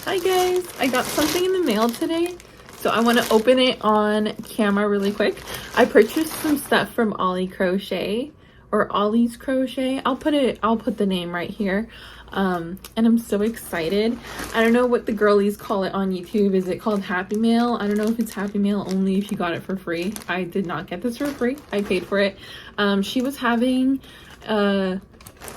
Hi guys, I got something in the mail today, so I want to open it on camera really quick. I purchased some stuff from Ollie Crochet, or Ollie's Crochet. I'll put the name right here. And I'm so excited. I don't know what the girlies call it on YouTube. Is it called Happy Mail? I don't know if it's Happy Mail only if you got it for free. I did not get this for free. I paid for it. She was having a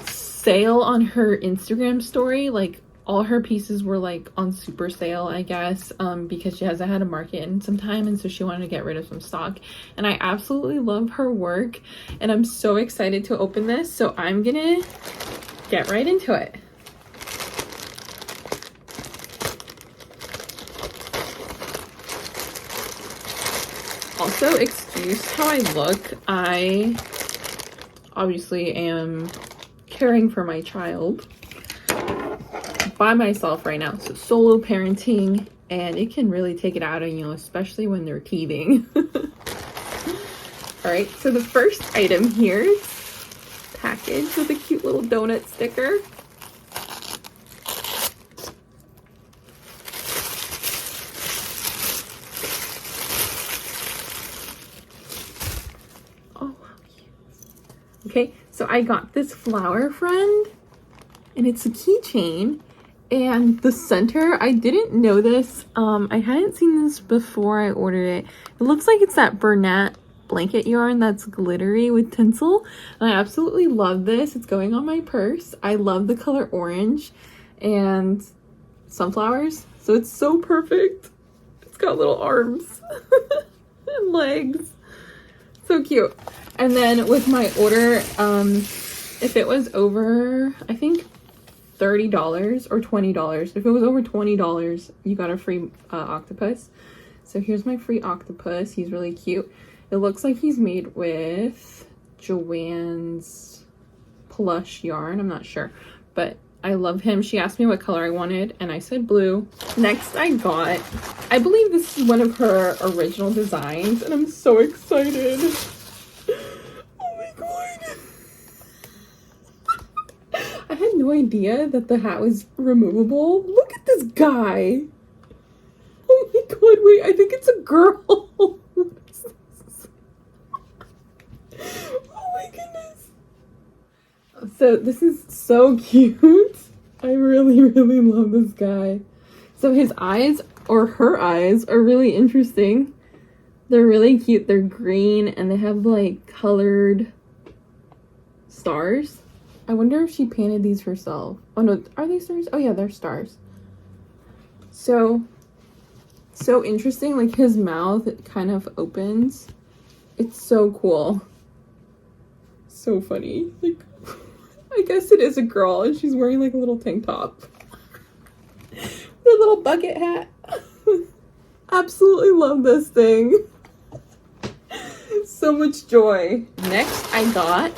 sale on her Instagram story, like all her pieces were like on super sale, I guess, because she hasn't had a market in some time, and so she wanted to get rid of some stock. And I absolutely love her work, and I'm so excited to open this, so I'm gonna get right into it. Also, excuse how I look. I obviously am caring for my child by myself right now, so solo parenting, and it can really take it out on you, especially when they're teething. All right, so the first item here is packaged with a cute little donut sticker. Oh, how cute. Okay, so I got this flower friend, and it's a keychain. And the center, I didn't know this. I hadn't seen this before I ordered it. It looks like it's that Bernat blanket yarn that's glittery with tinsel. And I absolutely love this. It's going on my purse. I love the color orange and sunflowers. So it's so perfect. It's got little arms and legs. So cute. And then with my order, if it was over, I think, $30 or $20. If it was over $20, you got a free octopus. So here's my free octopus. He's really cute. It looks like he's made with Joann's plush yarn. I'm not sure, but I love him. She asked me what color I wanted, and I said blue. Next I got, I believe this is one of her original designs, and I'm so excited. Oh my god. I had no idea that the hat was removable. Look at this guy. Oh my god, wait, I think it's a girl. What is this? Oh my goodness. So this is so cute. I really, really love this guy. So his eyes, or her eyes, are really interesting. They're really cute. They're green, and they have like colored stars. I wonder if she painted these herself. Oh no, are they stars? Oh yeah, they're stars. So interesting. Like his mouth, it kind of opens. It's so cool. So funny. Like, I guess it is a girl, and she's wearing like a little tank top. With a little bucket hat. Absolutely love this thing. So much joy. Next I got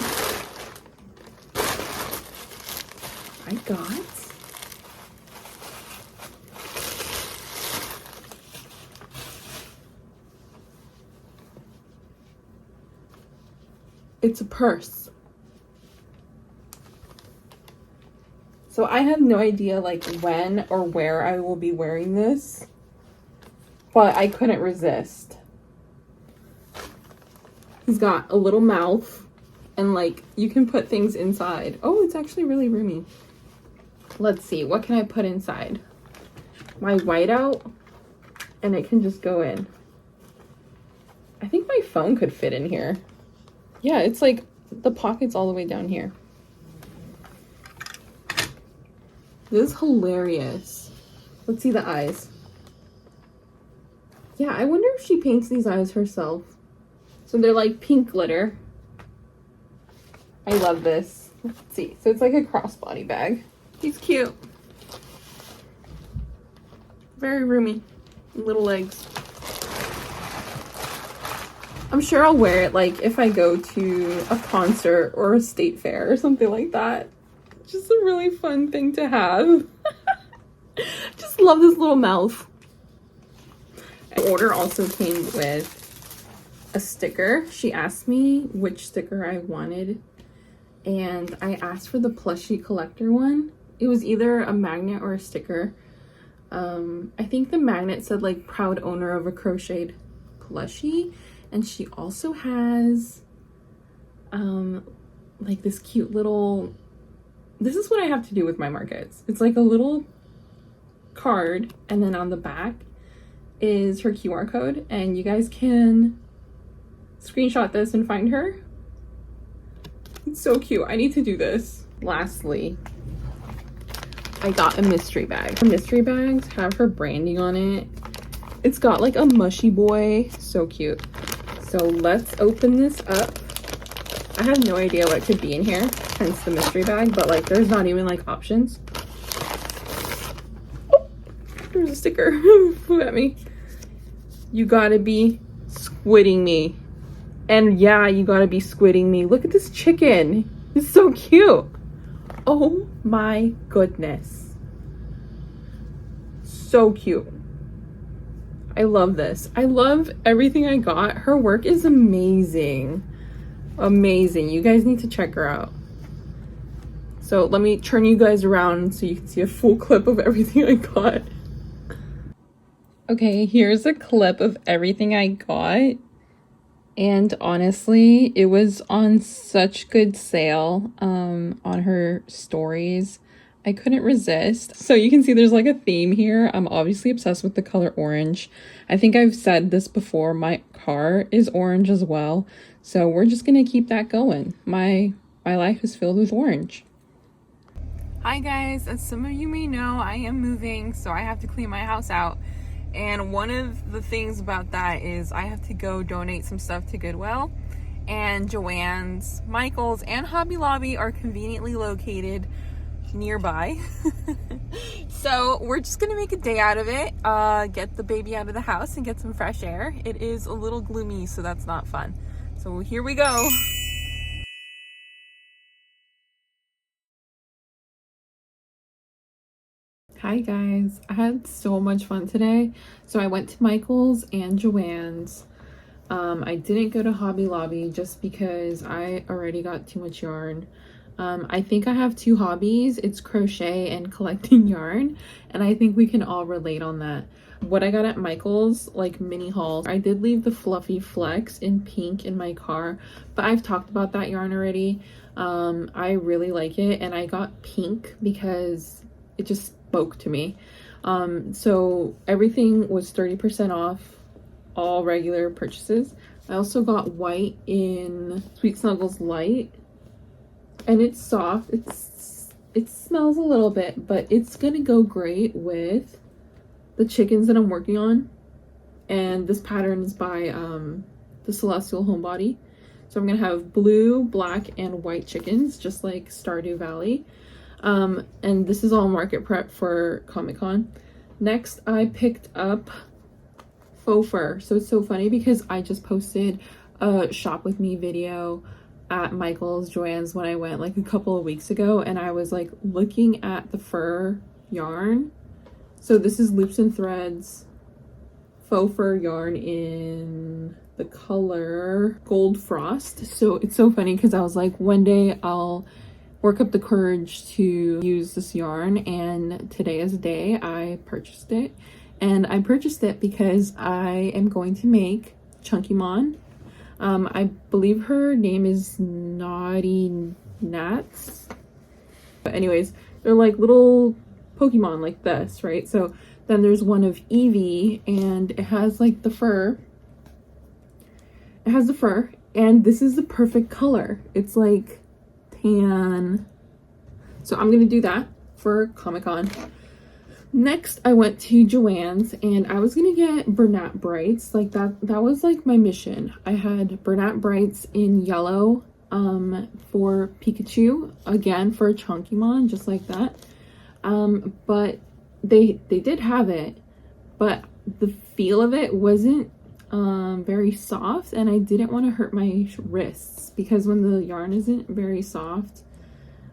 it's a purse. So I have no idea like when or where I will be wearing this, but I couldn't resist. He's got a little mouth, and like you can put things inside. Oh, it's actually really roomy. Let's see, what can I put inside? My whiteout, and it can just go in. I think my phone could fit in here. Yeah, it's like the pocket's all the way down here. This is hilarious. Let's see the eyes. Yeah, I wonder if she paints these eyes herself. So they're like pink glitter. I love this. Let's see. So it's like a crossbody bag. He's cute. Very roomy. Little legs. I'm sure I'll wear it like if I go to a concert or a state fair or something like that. Just a really fun thing to have. Just love this little mouth. The order also came with a sticker. She asked me which sticker I wanted, and I asked for the plushie collector one. It was either a magnet or a sticker. I think the magnet said like proud owner of a crocheted plushie, and she also has like this cute little, this is what I have to do with my markets. It's like a little card, and then on the back is her QR code, and you guys can screenshot this and find her. It's so cute. I need to do this. Lastly, I got a mystery bag. Her mystery bags have her branding on it. It's got like a mushy boy. So cute. So let's open this up. I have no idea what could be in here, hence the mystery bag, but like there's not even like options. Oh, there's a sticker. Flew at me. You gotta be squidding me. And yeah, you gotta be squidding me. Look at this chicken. It's so cute. Oh my goodness. So cute. I love this. I love everything I got. Her work is amazing. Amazing. You guys need to check her out. So let me turn you guys around so you can see a full clip of everything I got. Okay, here's a clip of everything I got. And honestly, it was on such good sale on her stories. I couldn't resist. So you can see there's like a theme here. I'm obviously obsessed with the color orange. I think I've said this before, my car is orange as well. So we're just gonna keep that going. My life is filled with orange. Hi guys, as some of you may know, I am moving, so I have to clean my house out. And one of the things about that is I have to go donate some stuff to Goodwill. And Joann's, Michael's, and Hobby Lobby are conveniently located nearby. So we're just gonna make a day out of it, get the baby out of the house and get some fresh air. It is a little gloomy, so that's not fun. So here we go. Hi guys, I had so much fun today. So I went to Michael's and Joann's. I didn't go to Hobby Lobby just because I already got too much yarn. I think I have two hobbies. It's crochet and collecting yarn, and I think we can all relate on that. What I got at Michael's, like mini hauls, I did leave the Fluffy Flex in pink in my car, but I've talked about that yarn already. I really like it, and I got pink because it just spoke to me. So everything was 30% off, all regular purchases. I also got white in Sweet Snuggles Light, and it's soft. It smells a little bit, but it's gonna go great with the chickens that I'm working on. And this pattern is by the Celestial Homebody. So I'm gonna have blue, black, and white chickens, just like Stardew Valley. And this is all market prep for Comic-Con. Next, I picked up Faux Fur. So it's so funny because I just posted a shop with me video at Michael's, Joann's when I went like a couple of weeks ago, and I was like looking at the fur yarn. So this is Loops and Threads Faux Fur yarn in the color Gold Frost. So it's so funny because I was like, one day I'll work up the courage to use this yarn, and today is the day I purchased it. And I purchased it because I am going to make Chunky Mon. I believe her name is Naughty Nats. But anyways, they're like little Pokemon like this, right? So then there's one of Eevee, and it has like the fur. It has the fur, and this is the perfect color. It's like tan. So I'm gonna do that for Comic-Con. Next, I went to Joann's, and I was gonna get Bernat Brights. Like that was like my mission. I had Bernat Brights in yellow for Pikachu, again for Chunkymon, just like that. But they did have it, but the feel of it wasn't very soft, and I didn't want to hurt my wrists because when the yarn isn't very soft,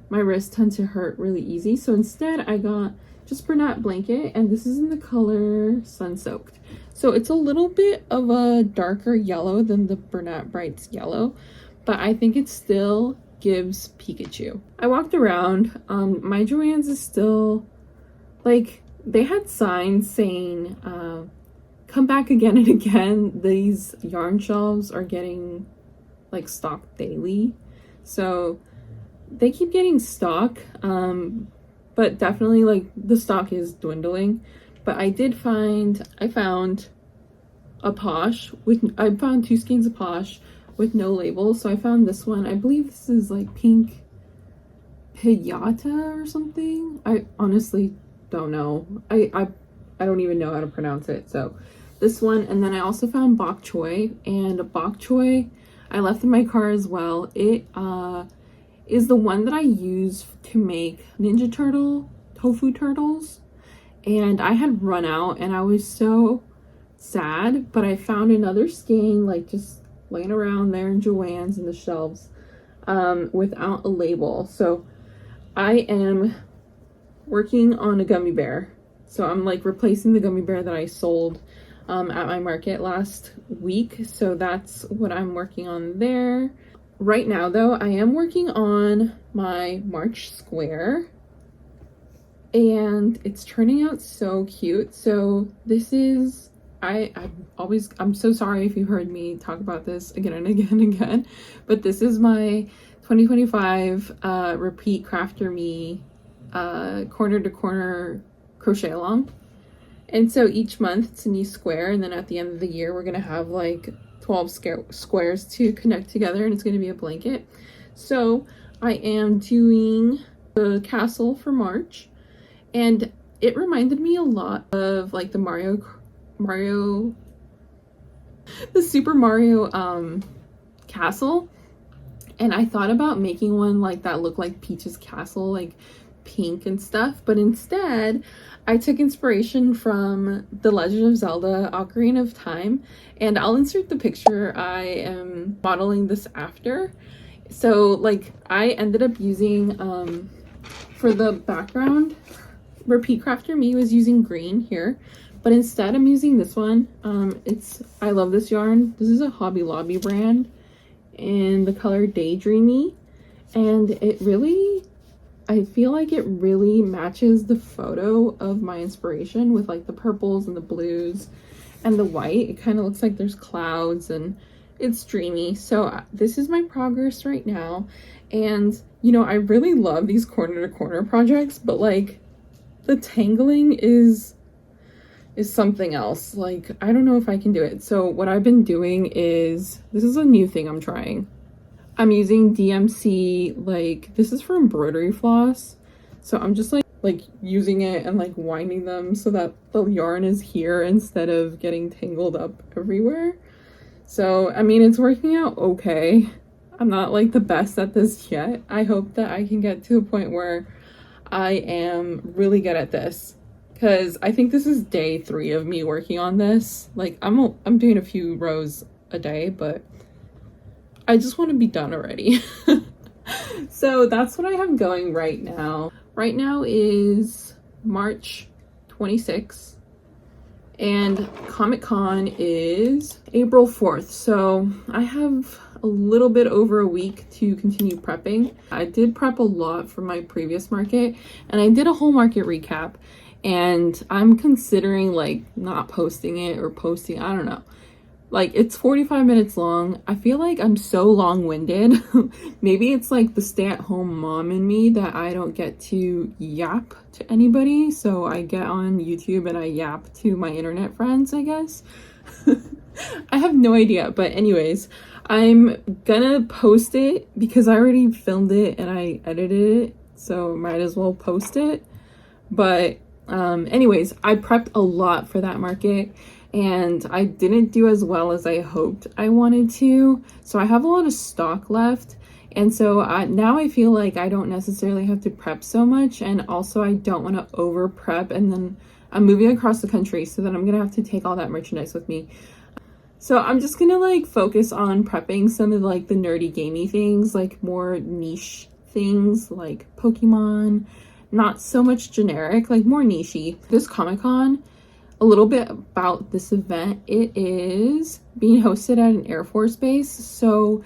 my wrists tend to hurt really easy. So instead I got just Bernat Blanket, and this is in the color Sun Soaked. So it's a little bit of a darker yellow than the Bernat Brights yellow, but I think it still gives Pikachu. I walked around. My Joann's is still like they had signs saying, come back again and again. These yarn shelves are getting like stocked daily. So they keep getting stock, but definitely like the stock is dwindling. But I found a Posh I found 2 skeins of Posh with no label. So I found this one. I believe this is like pink Piñata or something. I honestly don't know. I don't even know how to pronounce it. So this one, and then I also found bok choy, and bok choy I left in my car as well. It is the one that I use to make Ninja Turtle tofu turtles, and I had run out and I was so sad, but I found another skein like just laying around there in Joann's in the shelves without a label. So I am working on a gummy bear. So I'm like replacing the gummy bear that I sold at my market last week. So that's what I'm working on there. Right now though, I am working on my March square, and it's turning out so cute. So this is, I'm so sorry if you heard me talk about this again and again and again, but this is my 2025 repeat Crafter Me corner to corner crochet along. And so each month it's a new square, and then at the end of the year we're gonna have like 12 squares to connect together, and it's gonna be a blanket. So I am doing the castle for March, and it reminded me a lot of like the Super Mario castle. And I thought about making one like that looked like Peach's castle, like pink and stuff, but instead I took inspiration from The Legend of Zelda Ocarina of Time, and I'll insert the picture I am modeling this after. So like I ended up using for the background, Repeat Crafter Me was using green here, but instead I'm using this one. I love this yarn. This is a Hobby Lobby brand in the color Daydreamy, and I feel like it really matches the photo of my inspiration with like the purples and the blues and the white. It kind of looks like there's clouds and it's dreamy. So this is my progress right now, and you know, I really love these corner to corner projects, but like the tangling is something else. Like I don't know if I can do it. So what I've been doing is, this is a new thing I'm trying. I'm using DMC, like this is for embroidery floss. So I'm just like using it and like winding them so that the yarn is here instead of getting tangled up everywhere. So I mean, it's working out okay. I'm not like the best at this yet. I hope that I can get to a point where I am really good at this, because I think this is day 3 of me working on this. Like I'm doing a few rows a day, but I just want to be done already. So that's what I have going right now. Right now is March 26th, and Comic-Con is April 4th. So I have a little bit over a week to continue prepping. I did prep a lot for my previous market, and I did a whole market recap, and I'm considering like not posting it or posting, I don't know. Like it's 45 minutes long. I feel like I'm so long-winded. Maybe it's like the stay-at-home mom in me that I don't get to yap to anybody. So I get on YouTube and I yap to my internet friends, I guess. I have no idea. But anyways, I'm gonna post it because I already filmed it and I edited it. So might as well post it. But anyways, I prepped a lot for that market, and I didn't do as well as I hoped I wanted to. So I have a lot of stock left. And so now I feel like I don't necessarily have to prep so much. And also I don't want to over prep. And then I'm moving across the country, so then I'm going to have to take all that merchandise with me. So I'm just going to like focus on prepping some of like the nerdy gamey things, like more niche things like Pokemon, not so much generic, like more nichey. This Comic-Con, a little bit about this event. It is being hosted at an Air Force base. So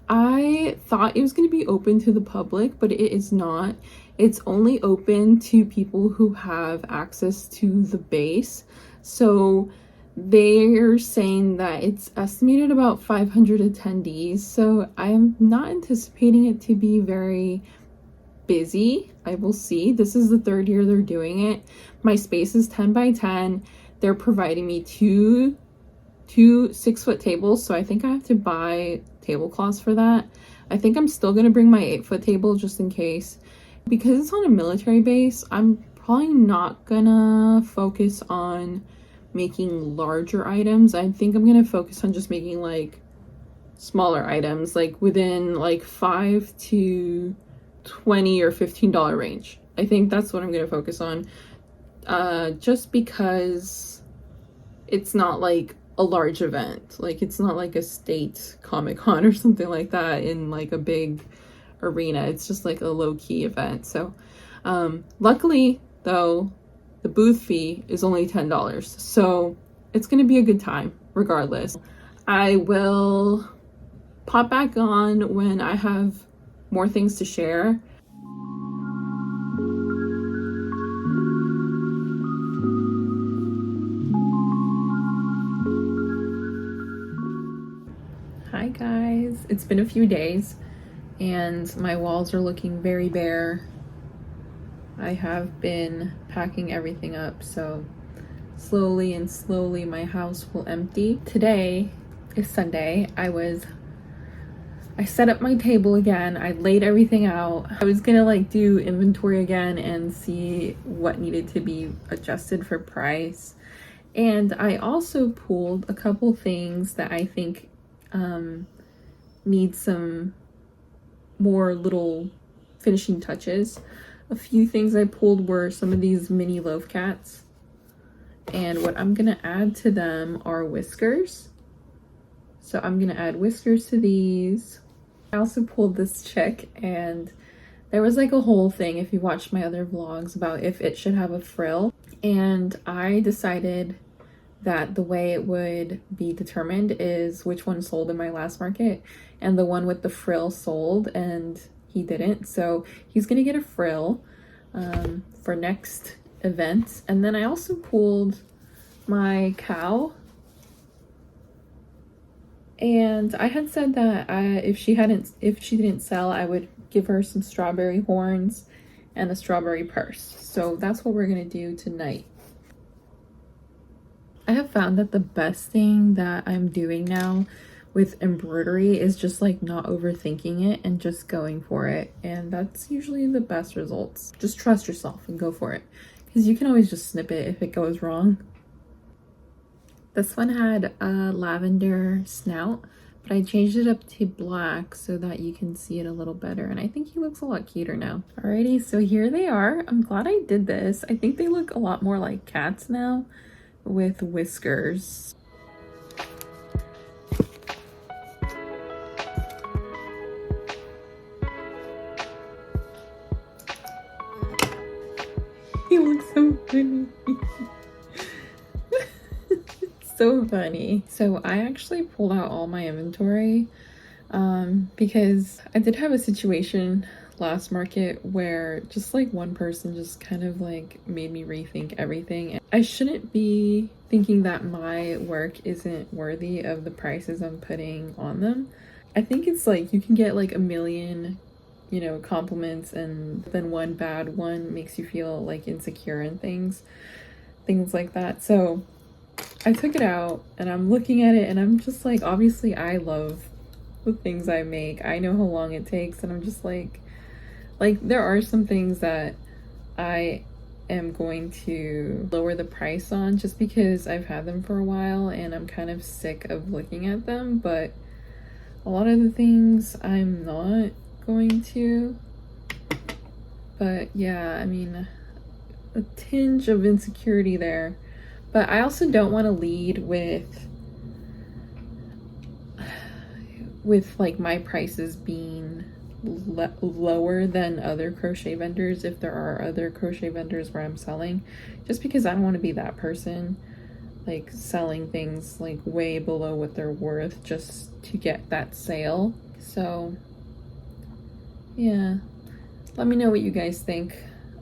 I thought it was going to be open to the public, but it is not. it's only open to people who have access to the base. So they're saying that it's estimated about 500 attendees. So I'm not anticipating it to be very busy. I will see. This is the third year they're doing it. My space is 10 by 10. They're providing me two 6-foot tables, so I think I have to buy tablecloths for that. I think I'm still gonna bring my 8-foot table just in case. Because it's on a military base, I'm probably not gonna focus on making larger items. I think I'm gonna focus on just making like smaller items, like within like $5 to $20 or $15 range. I think that's what I'm gonna focus on. Just because it's not like a large event. Like it's not like a state Comic-Con or something like that in like a big arena. It's just like a low-key event. So luckily though, the booth fee is only $10, so it's gonna be a good time regardless. I will pop back on when I have more things to share. Hi guys, it's been a few days and my walls are looking very bare. I have been packing everything up, so slowly and slowly my house will empty. Today is Sunday. I set up my table again. I laid everything out. I was gonna like do inventory again and see what needed to be adjusted for price. And I also pulled a couple things that I think need some more little finishing touches. A few things I pulled were some of these mini loaf cats, and what I'm gonna add to them are whiskers. So I'm gonna add whiskers to these. I also pulled this chick, and there was like a whole thing, if you watched my other vlogs, about if it should have a frill, and I decided that the way it would be determined is which one sold in my last market, and the one with the frill sold and he didn't, so he's gonna get a frill for next event. And then I also pulled my cow, and I had said that if she didn't sell, I would give her some strawberry horns and a strawberry purse. So that's what we're gonna do tonight. I have found that the best thing that I'm doing now with embroidery is just like not overthinking it and just going for it. And that's usually the best results. Just trust yourself and go for it, because you can always just snip it if it goes wrong. This one had a lavender snout, but I changed it up to black so that you can see it a little better. And I think he looks a lot cuter now. Alrighty, so here they are. I'm glad I did this. I think they look a lot more like cats now, with whiskers. He looks so funny. So funny. So I actually pulled out all my inventory because I did have a situation last market where just like one person just kind of like made me rethink everything. I shouldn't be thinking that my work isn't worthy of the prices I'm putting on them. I think it's like you can get like a million, you know, compliments, and then one bad one makes you feel like insecure and things like that. So I took it out and I'm looking at it and I'm just like, obviously I love the things I make. I know how long it takes, and I'm just like there are some things that I am going to lower the price on just because I've had them for a while and I'm kind of sick of looking at them, but a lot of the things I'm not going to. But yeah, I mean, a tinge of insecurity there. But I also don't want to lead with like my prices being lower than other crochet vendors, if there are other crochet vendors where I'm selling, just because I don't want to be that person like selling things like way below what they're worth just to get that sale. So yeah, Let me know what you guys think,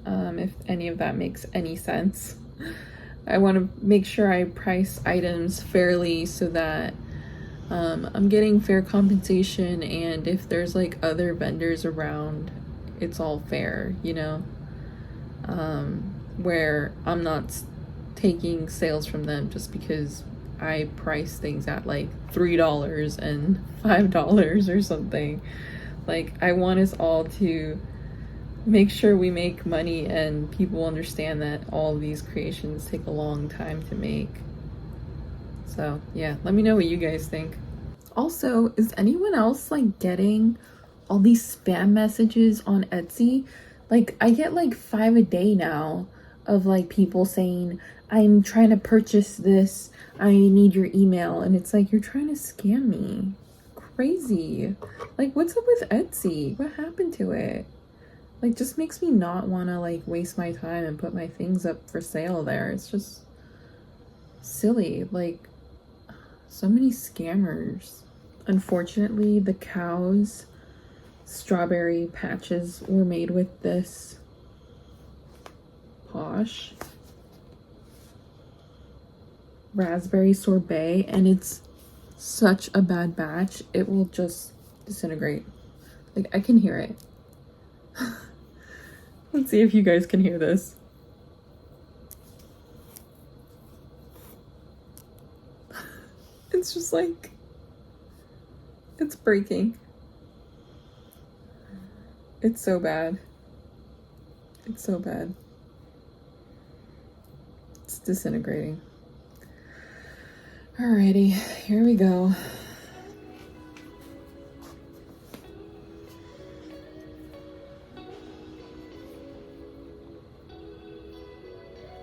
if any of that makes any sense. I want to make sure I price items fairly so that I'm getting fair compensation, and if there's like other vendors around, it's all fair, you know? Where I'm not taking sales from them just because I price things at like $3 and $5 or something. Like, I want us all to make sure we make money and people understand that all these creations take a long time to make. So yeah, let me know what you guys think. Also, is anyone else like getting all these spam messages on Etsy? Like, I get like 5 a day now of like people saying, I'm trying to purchase this, I need your email, and it's like, you're trying to scam me. Crazy. Like, what's up with Etsy? What happened to it? Like, just makes me not want to like waste my time and put my things up for sale there. It's just silly. Like, so many scammers. Unfortunately, the cows' strawberry patches were made with this Posh raspberry sorbet, and it's such a bad batch. It will just disintegrate. Like, I can hear it. Let's see if you guys can hear this. It's just like, it's breaking. It's so bad. It's so bad. It's disintegrating. Alrighty, here we go.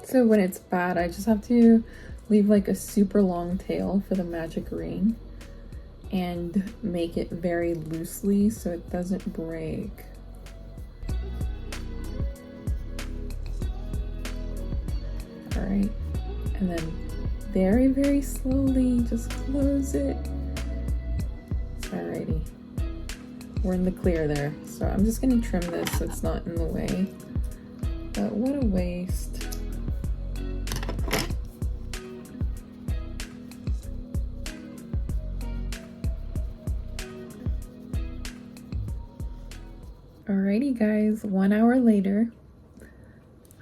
So when it's bad, I just have to leave like a super long tail for the magic ring and make it very loosely so it doesn't break. All right, and then very, very slowly just close it. Alrighty, we're in the clear there. So I'm just gonna trim this so it's not in the way, but what a waste. Alrighty guys, 1 hour later,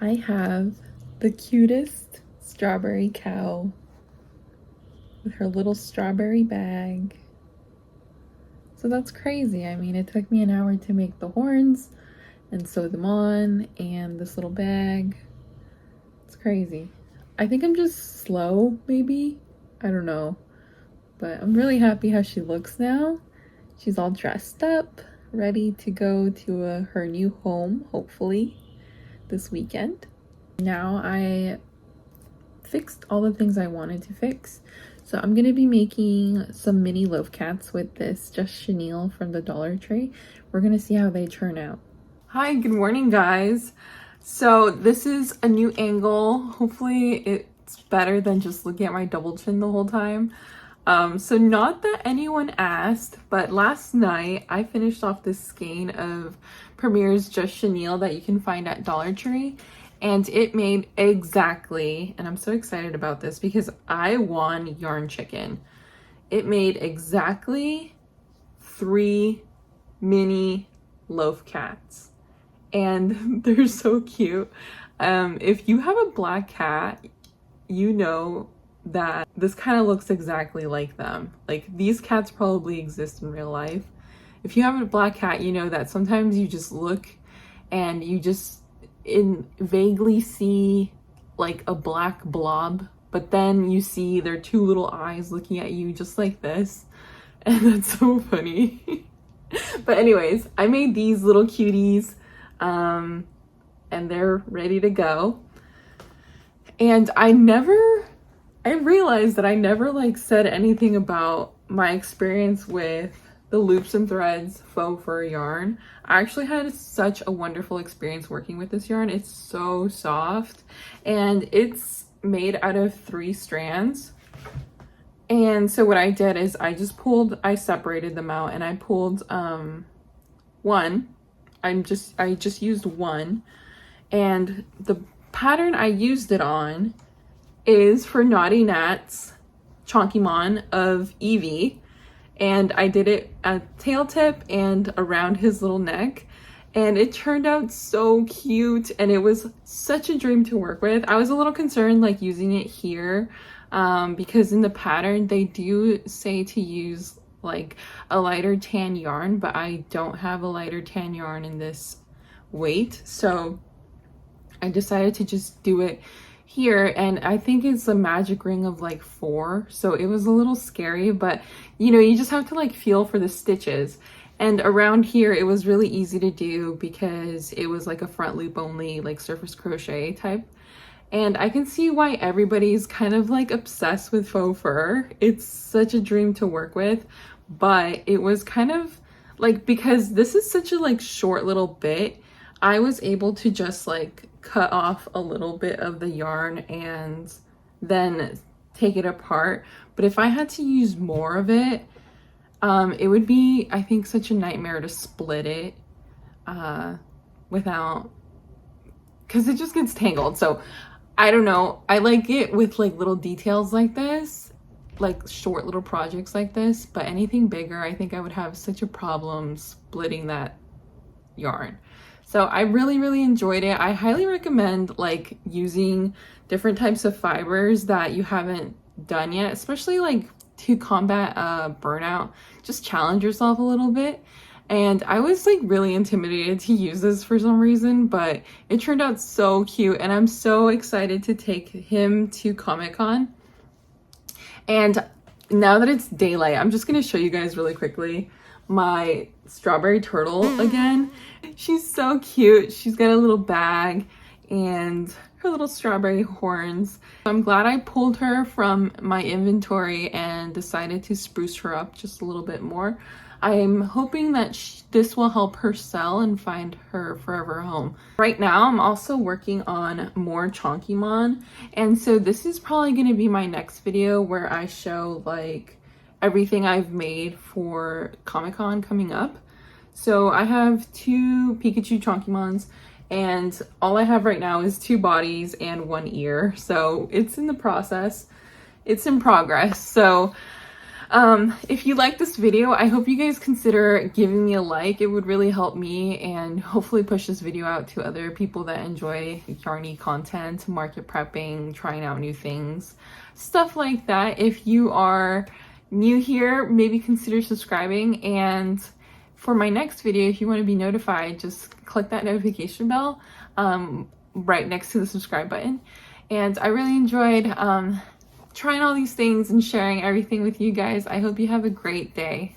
I have the cutest strawberry cow with her little strawberry bag. So that's crazy. I mean, it took me an hour to make the horns and sew them on, and this little bag. It's crazy. I think I'm just slow, maybe. I don't know. But I'm really happy how she looks now. She's all dressed up, ready to go to her new home, hopefully, this weekend. Now I fixed all the things I wanted to fix. So I'm gonna be making some mini loaf cats with this just chenille from the Dollar Tree. We're gonna see how they turn out. Hi, good morning guys. So this is a new angle. Hopefully it's better than just looking at my double chin the whole time. So not that anyone asked, but last night I finished off this skein of Premier's Just Chenille that you can find at Dollar Tree, and it made exactly, and I'm so excited about this because I won Yarn Chicken. It made exactly 3 mini loaf cats, and they're so cute. If you have a black cat, you know that this kind of looks exactly like them. Like, these cats probably exist in real life. If you have a black cat, you know that sometimes you just look and you just vaguely see like a black blob, but then you see their 2 little eyes looking at you just like this, and that's so funny. But anyways, I made these little cuties, and they're ready to go. And I realized that I never like said anything about my experience with the loops and threads faux fur yarn. I actually had such a wonderful experience working with this yarn. It's so soft, and it's made out of 3 strands. And so what I did is I separated them out, and I pulled one. I just used one, and the pattern I used it on is for Naughty Nat's Chonkymon of Eevee, and I did it at tail tip and around his little neck, and it turned out so cute, and it was such a dream to work with. I was a little concerned like using it here because in the pattern they do say to use like a lighter tan yarn, but I don't have a lighter tan yarn in this weight, so I decided to just do it here. And I think it's a magic ring of like 4, so it was a little scary, but you know, you just have to like feel for the stitches. And around here it was really easy to do because it was like a front loop only, like surface crochet type. And I can see why everybody's kind of like obsessed with faux fur. It's such a dream to work with, but it was kind of like, because this is such a like short little bit, I was able to just like cut off a little bit of the yarn and then take it apart. But if I had to use more of it, it would be, I think, such a nightmare to split it without, because it just gets tangled. So I don't know, I like it with like little details like this, like short little projects like this, but anything bigger, I think I would have such a problem splitting that yarn. So I really enjoyed it. I highly recommend like using different types of fibers that you haven't done yet, especially like to combat burnout. Just challenge yourself a little bit. And I was like really intimidated to use this for some reason, but it turned out so cute, and I'm so excited to take him to Comic-Con. And now that it's daylight, I'm just gonna show you guys really quickly my strawberry turtle again. She's so cute. She's got a little bag and her little strawberry horns. I'm glad I pulled her from my inventory and decided to spruce her up just a little bit more. I'm hoping that this will help her sell and find her forever home. Right now, I'm also working on more Chonkymon, and so this is probably going to be my next video where I show like everything I've made for Comic-Con coming up. So I have 2 Pikachu Chonkymons, and all I have right now is 2 bodies and 1 ear. So it's in the process. It's in progress. So if you like this video, I hope you guys consider giving me a like. It would really help me and hopefully push this video out to other people that enjoy yarny content, market prepping, trying out new things, stuff like that. If you are new here, maybe consider subscribing, and for my next video, if you want to be notified, just click that notification bell right next to the subscribe button. And I really enjoyed trying all these things and sharing everything with you guys. I hope you have a great day.